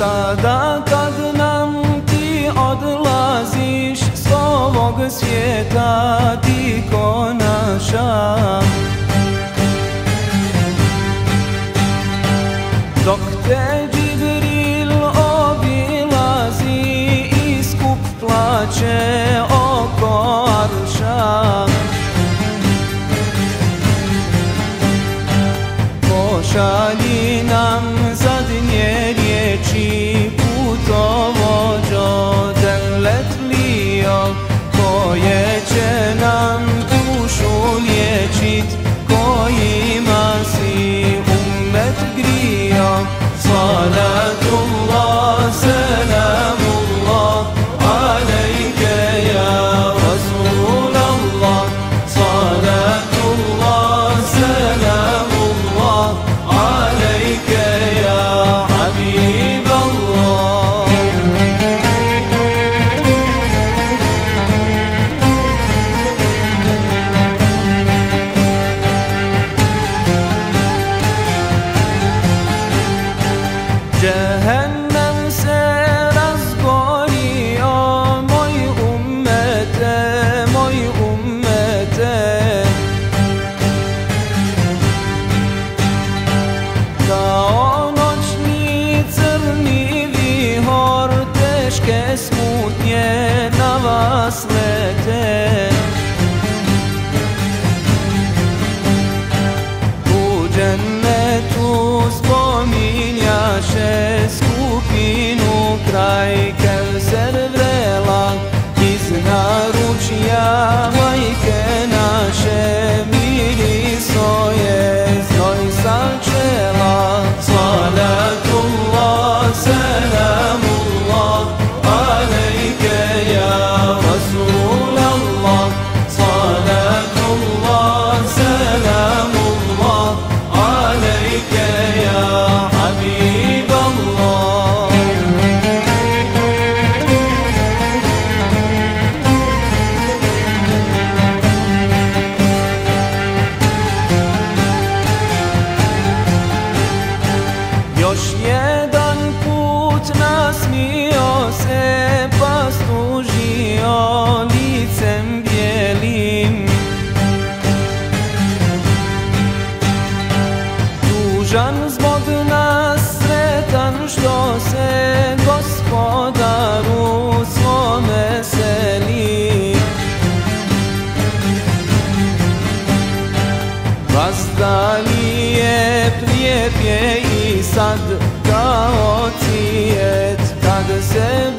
Sada kad nam ti odlaziš s ovog svijeta, ti ko naša, dok te Džibril obilazi i skup plaće oko arša, pošalji nam zadnje riječi putovođo Devletlio, koje će nam dušu liječit, kojima si ummet grio. Salatullah, selamullah, alejke ja Rasulallah. Salatullah, selamullah, alejke ya Habiballah. Cehennem se razgorio, moj ummete, moj ummete. Kao noćni crni vihor, teške smutnje na vas lete. U džennetu spominjaše skupinu kraj Kevser vrela, iz naručja majke naše miriso je znoj sa čela. Salatullah, selamullah, alejke ja Rasulallah. Salatullah, selamullah, alejke ya Habiballah. Još jedan put nasmio se, pa služio licem bijelim. Tužan zbog nas, sretan što se Gospodaru svome seli. Vazdali je, prijep je i sad kao cijet, kad se